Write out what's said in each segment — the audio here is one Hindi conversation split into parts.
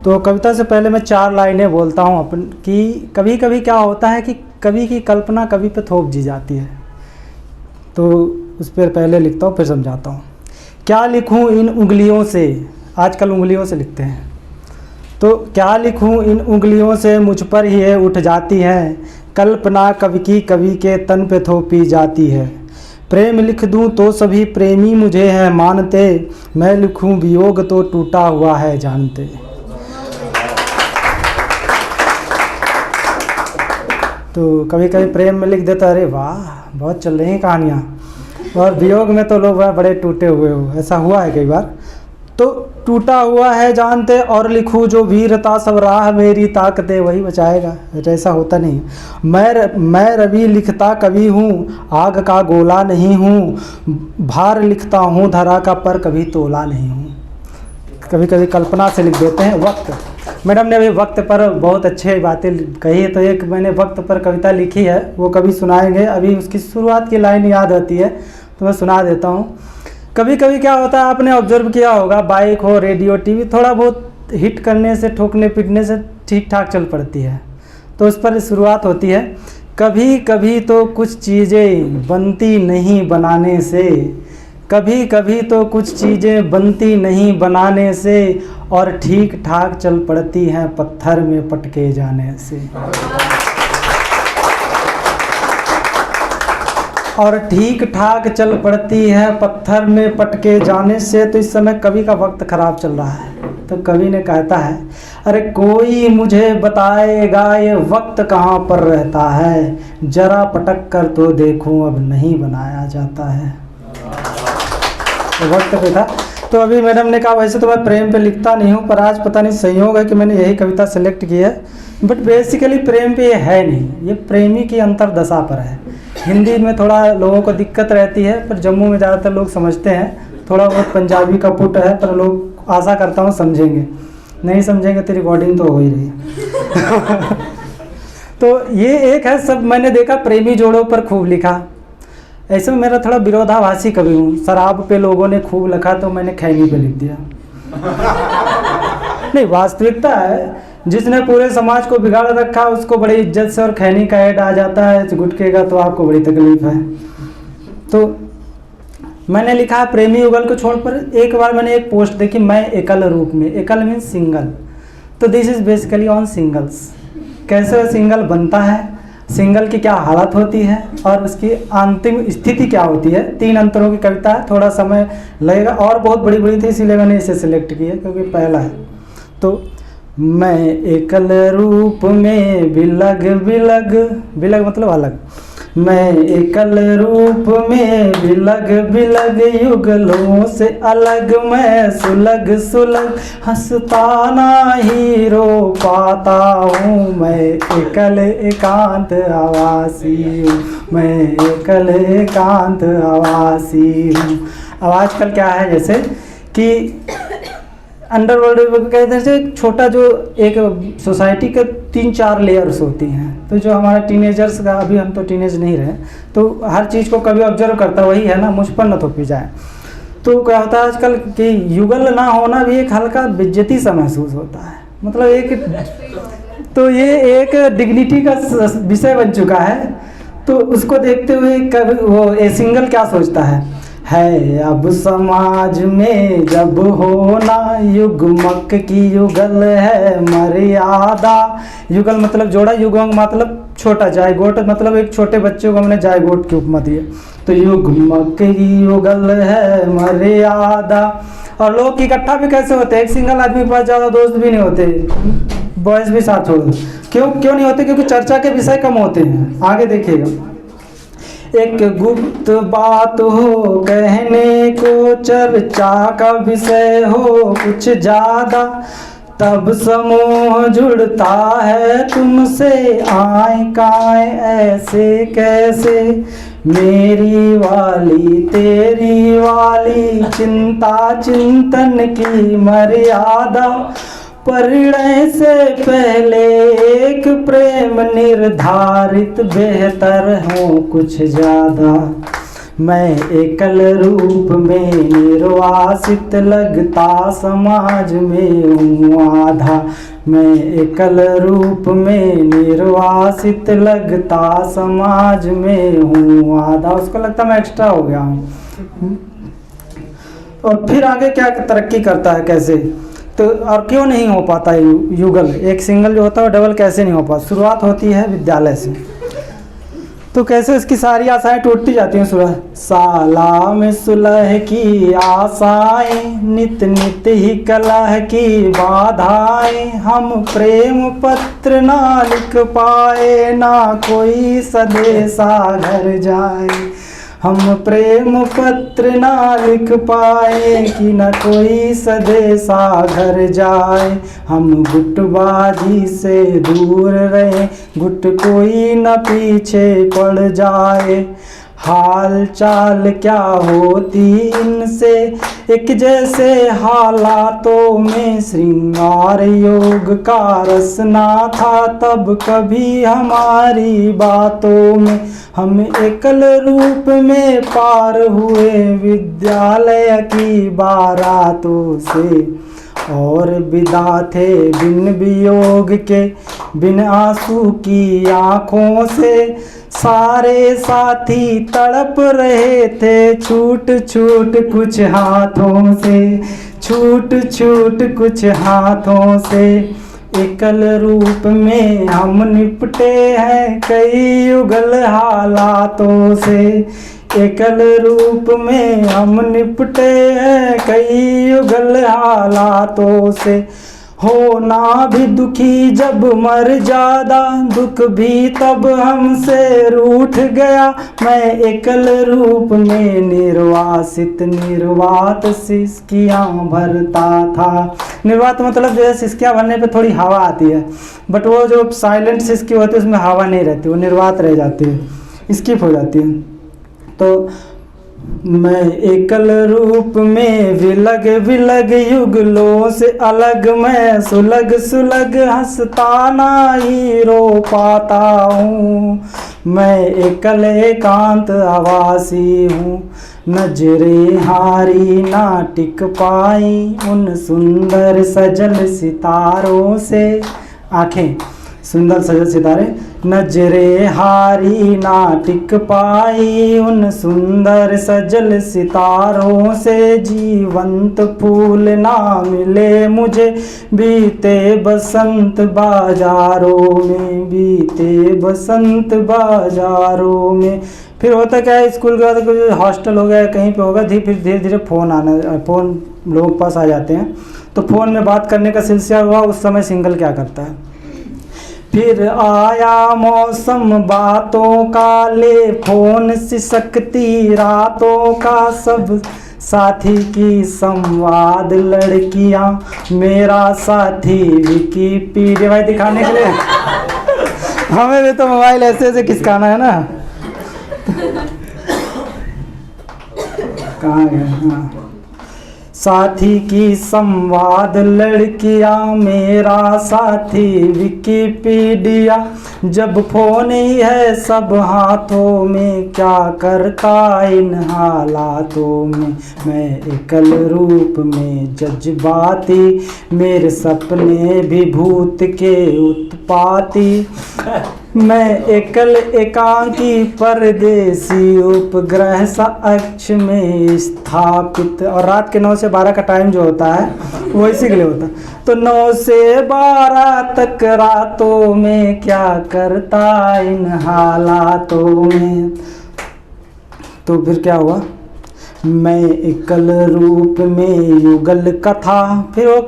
तो कविता से पहले मैं 4 लाइनें बोलता हूँ अपन कि कभी कभी क्या होता है कि कवि की कल्पना कवि पे थोप दी जाती है, तो उस पर पहले लिखता हूँ फिर समझाता हूँ। क्या लिखूँ इन उंगलियों से, आजकल उंगलियों से लिखते हैं, तो क्या लिखूँ इन उंगलियों से मुझ पर ही ये उठ जाती है, कल्पना कवि की कवि के तन पे थोपी जाती है। प्रेम लिख दूँ तो सभी प्रेमी मुझे हैं मानते, मैं लिखूँ वियोग तो टूटा हुआ है जानते। तो कभी कभी प्रेम में लिख देता, अरे वाह बहुत चल रही हैं कहानियाँ, और वियोग में तो लोग बड़े टूटे हुए हो, ऐसा हुआ है कई बार। तो टूटा हुआ है जानते, और लिखूँ जो वीरता सब राह मेरी ताकते वही बचाएगा, ऐसा होता नहीं। मैं रवि लिखता कवि हूँ, आग का गोला नहीं हूँ, भार लिखता हूँ धरा का पर कभी तोला नहीं हूँ। कभी कभी कल्पना से लिख देते हैं। वक्त, मैडम ने अभी वक्त पर बहुत अच्छे बातें कही है, तो एक मैंने वक्त पर कविता लिखी है, वो कभी सुनाएंगे। अभी उसकी शुरुआत की लाइन याद आती है तो मैं सुना देता हूँ। कभी कभी क्या होता है, आपने ऑब्जर्व किया होगा, बाइक हो, रेडियो, टीवी थोड़ा बहुत हिट करने से, ठोकने पीटने से ठीक ठाक चल पड़ती है, तो उस पर शुरुआत होती है, कभी कभी तो कुछ चीज़ें बनती नहीं बनाने से, कभी कभी तो कुछ चीज़ें बनती नहीं बनाने से, और ठीक ठाक चल पड़ती हैं पत्थर में पटके जाने से। और ठीक ठाक चल पड़ती है पत्थर में पटके जाने से। तो इस समय कवि का वक्त खराब चल रहा है, तो कवि ने कहता है, अरे कोई मुझे बताएगा ये वक्त कहाँ पर रहता है, जरा पटक कर तो देखूं अब नहीं बनाया जाता है। तो वक्त पे था। तो अभी मैडम ने कहा वैसे तो मैं प्रेम पे लिखता नहीं हूँ, पर आज पता नहीं संयोग है कि मैंने यही कविता सेलेक्ट की है, बट बेसिकली प्रेम पे ये है नहीं, ये प्रेमी की अंतरदशा पर है। हिंदी में थोड़ा लोगों को दिक्कत रहती है, पर जम्मू में ज़्यादातर लोग समझते हैं, थोड़ा बहुत पंजाबी का पुट है, पर लोग आशा करता हूँ समझेंगे, नहीं समझेंगे तो रिकॉर्डिंग तो हो ही रही है। तो ये एक है, सब मैंने देखा प्रेमी जोड़ों पर खूब लिखा। ऐसे में मेरा थोड़ा विरोधाभासी कवि हूँ, शराब पे लोगों ने खूब लिखा तो मैंने खैनी पे लिख दिया। नहीं, वास्तविकता है, जिसने पूरे समाज को बिगाड़ रखा उसको बड़ी इज्जत से और खैनी का ऐड आ जाता है गुटके का, तो आपको बड़ी तकलीफ है। तो मैंने लिखा प्रेमी युगल को छोड़कर। एक बार मैंने एक पोस्ट देखी, मैं एकल रूप में, एकल मीन्स सिंगल, तो this is basically on singles. कैसे सिंगल बनता है, सिंगल की क्या हालत होती है और उसकी अंतिम स्थिति क्या होती है। 3 अंतरों की कविता है, थोड़ा समय लगेगा, और बहुत बड़ी बड़ी थी इसीलिए मैंने इसे सिलेक्ट किया क्योंकि पहला है। तो मैं एकल रूप में बिलग बिलग, बिलग मतलब अलग, मैं एकल रूप में बिलग बिलग युगलों से अलग, मैं सुलग सुलग हंसता ना ही रो पाता हूँ, मैं एकल एकांत आवासी हूँ, मैं एकल एकांत आवासी हूँ। अब आजकल क्या है, जैसे कि अंडरवर्ल्ड कहते हैं, एक छोटा जो एक सोसाइटी के 3-4 लेयर्स होती हैं, तो जो हमारा टीनेजर्स का, अभी हम तो टीनेज नहीं रहे, तो हर चीज़ को कभी ऑब्जर्व करता वही है ना, मुझ पर न थोपी जाए। तो क्या होता है आजकल कि युगल ना होना भी एक हल्का बेइज्जती सा महसूस होता है, मतलब एक, तो ये एक डिग्निटी का विषय बन चुका है। तो उसको देखते हुए कभी वो ए सिंगल क्या सोचता है अब समाज में जब होना युग्मक की युगल है मर्यादा। युगल मतलब जोड़ा, युग्मक मतलब छोटा, जायगोट मतलब एक छोटे बच्चे को हमने जायगोट की उपमा दी है। तो युग्मक की युगल है मर्यादा। और लोग इकट्ठा भी कैसे होते हैं, एक सिंगल आदमी के पास ज़्यादा दोस्त भी नहीं होते, बॉयज़ भी साथ छोड़ दो। क्यों नहीं होते, क्योंकि चर्चा के विषय कम होते हैं। आगे देखिएगा, एक गुप्त बात हो कहने को, चर्चा का विषय हो कुछ ज़्यादा, तब समूह जुड़ता है तुमसे, आए काए ऐसे कैसे, मेरी वाली तेरी वाली चिंता चिंतन की मर्यादा, परिणय से पहले एक प्रेम निर्धारित, बेहतर हो कुछ ज़्यादा। मैं एकल रूप में निर्वासित लगता समाज में हूँ आधा। मैं एकल रूप में निर्वासित लगता समाज में हूँ आधा। उसको लगता मैं एक्स्ट्रा हो गया हूँ। और फिर आगे क्या तरक्की करता है कैसे, तो और क्यों नहीं हो पाता युगल, एक सिंगल जो होता है डबल कैसे नहीं हो पाता। शुरुआत होती है विद्यालय से, तो कैसे उसकी सारी आशाएं टूटती जाती हैं। साला में सुलह की आशाएं, नित नित ही कलह की बाधाएं। हम प्रेम पत्र ना लिख पाए, ना कोई सदेशा घर जाए। हम प्रेम पत्र ना लिख पाए कि न कोई सदेशा घर जाए। हम गुटबाजी से दूर रहे, गुट कोई न पीछे पड़ जाए। हाल चाल क्या होती इनसे एक जैसे हालातों में। श्रृंगार योग का रस ना था तब कभी हमारी बातों में। हम एकल रूप में पार हुए विद्यालय की बारातों से। और विदा थे बिन वियोग के, बिन आंसू की आँखों से। सारे साथी तड़प रहे थे छूट छूट कुछ हाथों से, छूट छूट कुछ हाथों से। एकल रूप में हम निपटे हैं कई युगल हालातों से। एकल रूप में हम निपटे हैं कई युगल हालातों से। होना भी दुखी जब मर जादा, दुख भी तब हमसे रूठ गया। मैं एकल रूप में निर्वासित निर्वात सिसकियाँ भरता था। निर्वात मतलब जो है सिसकियाँ भरने पे थोड़ी हवा आती है, बट वो जो साइलेंट सिसकी होती है उसमें हवा नहीं रहती, वो निर्वात रह जाती है, स्किप हो जाती है। तो मैं एकल रूप में विलग विलग युगलों से अलग, मैं सुलग सुलग हंसता ना ही रो पाता हूँ। मैं एकल एकांत आवासी हूँ, नजरें हारी ना टिक पाई उन सुंदर सजल सितारों से। आँखें सुंदर सजल सितारे, नजरे हारी ना टिक पाई उन सुंदर सजल सितारों से। जीवंत फूल ना मिले मुझे बीते बसंत बाजारों में, बीते बसंत बाजारों में। फिर होता क्या है, स्कूल के बाद कुछ हॉस्टल हो गया कहीं पे होगा, फिर धीरे धीरे फ़ोन लोगों के पास आ जाते हैं, तो फ़ोन में बात करने का सिलसिला हुआ। उस समय सिंगल क्या करता है, फिर आया मौसम बातों का, ले फोन सिसकती रातों का। सब साथी की संवाद लड़कियां, मेरा साथी विकिपीडिया। भाई दिखाने के लिए हमें भी तो मोबाइल ऐसे ऐसे खिसकाना है ना। कहाँ गया, हाँ। साथी की संवाद लड़कियां, मेरा साथी विकिपीडिया। जब फोन ही है सब हाथों में, क्या करता इन हालातों में। मैं एकल रूप में जज्बाती, मेरे सपने भी भूत के उत्पाती। मैं एकल एकांकी परदेसी, उपग्रह सा अक्ष में स्थापित। और रात के 9 से 12 का टाइम जो होता है वो इसी के लिए होता है। तो 9 से 12 तक रातों में क्या करता इन हालातों में। तो फिर क्या हुआ, मैं एकल रूप में युगल कथा। फिर वो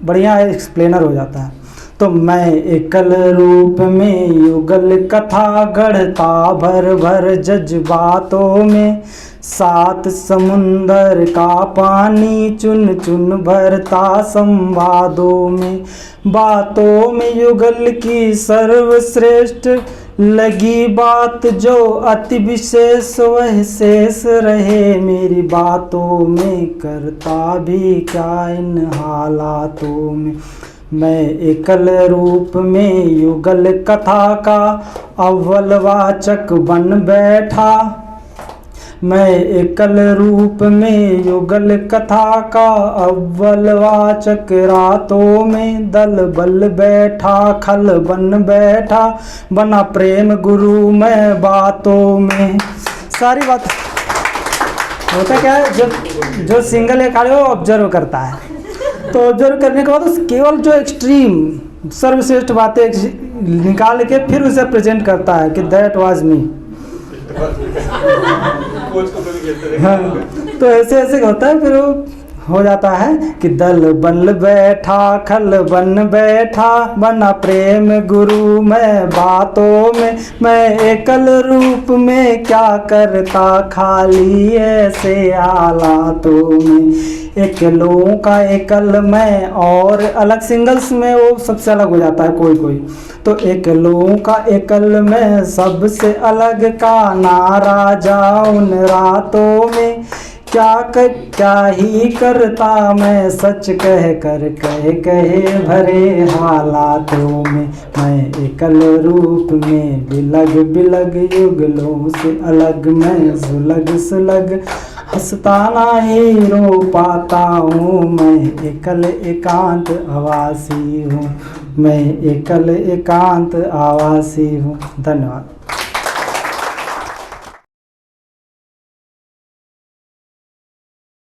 बढ़िया एक्सप्लेनर हो जाता है। तो मैं एकल रूप में युगल कथा गढ़ता भर भर जज्बातों में। 7 समुंदर का पानी चुन चुन भरता संवादों में। बातों में युगल की सर्वश्रेष्ठ लगी बात, जो अति विशेष वह शेष रहे मेरी बातों में। करता भी क्या इन हालातों में। मैं एकल रूप में युगल कथा का अव्वल वाचक बन बैठा। मैं एकल रूप में युगल कथा का अव्वल वाचक, रातों में दल बल बैठा खल बन बैठा, बना प्रेम गुरु मैं बातों में। सारी बात होता क्या है, जो सिंगल एक आड़े वो ऑब्जर्व करता है, तो ऑब्जर्व करने के बाद केवल जो एक्सट्रीम सर्वश्रेष्ठ बातें निकाल के फिर उसे प्रेजेंट करता है कि दैट वाज मी। हाँ, तो ऐसे ऐसे होता है, फिर वो हो जाता है कि दल बल बैठा खल बन बैठा, बना प्रेम गुरु मैं बातों में, मैं एकल रूप में क्या करता खाली ऐसे हालातों में, एकलों का एकल मैं और अलग, सिंगल्स में वो सबसे अलग हो जाता है कोई कोई, तो एकलों का एकल मैं सबसे अलग का नारा जा उन रातों में, क्या ही करता मैं सच कह कर कहे भरे हालातों में, मैं एकल रूप में बिलग बिलग युगलों से अलग, मैं सुलग सुलग हंसता नहीं रो पाता हूँ, मैं एकल एकांत आवासी हूँ, मैं एकल एकांत आवासी हूँ। धन्यवाद।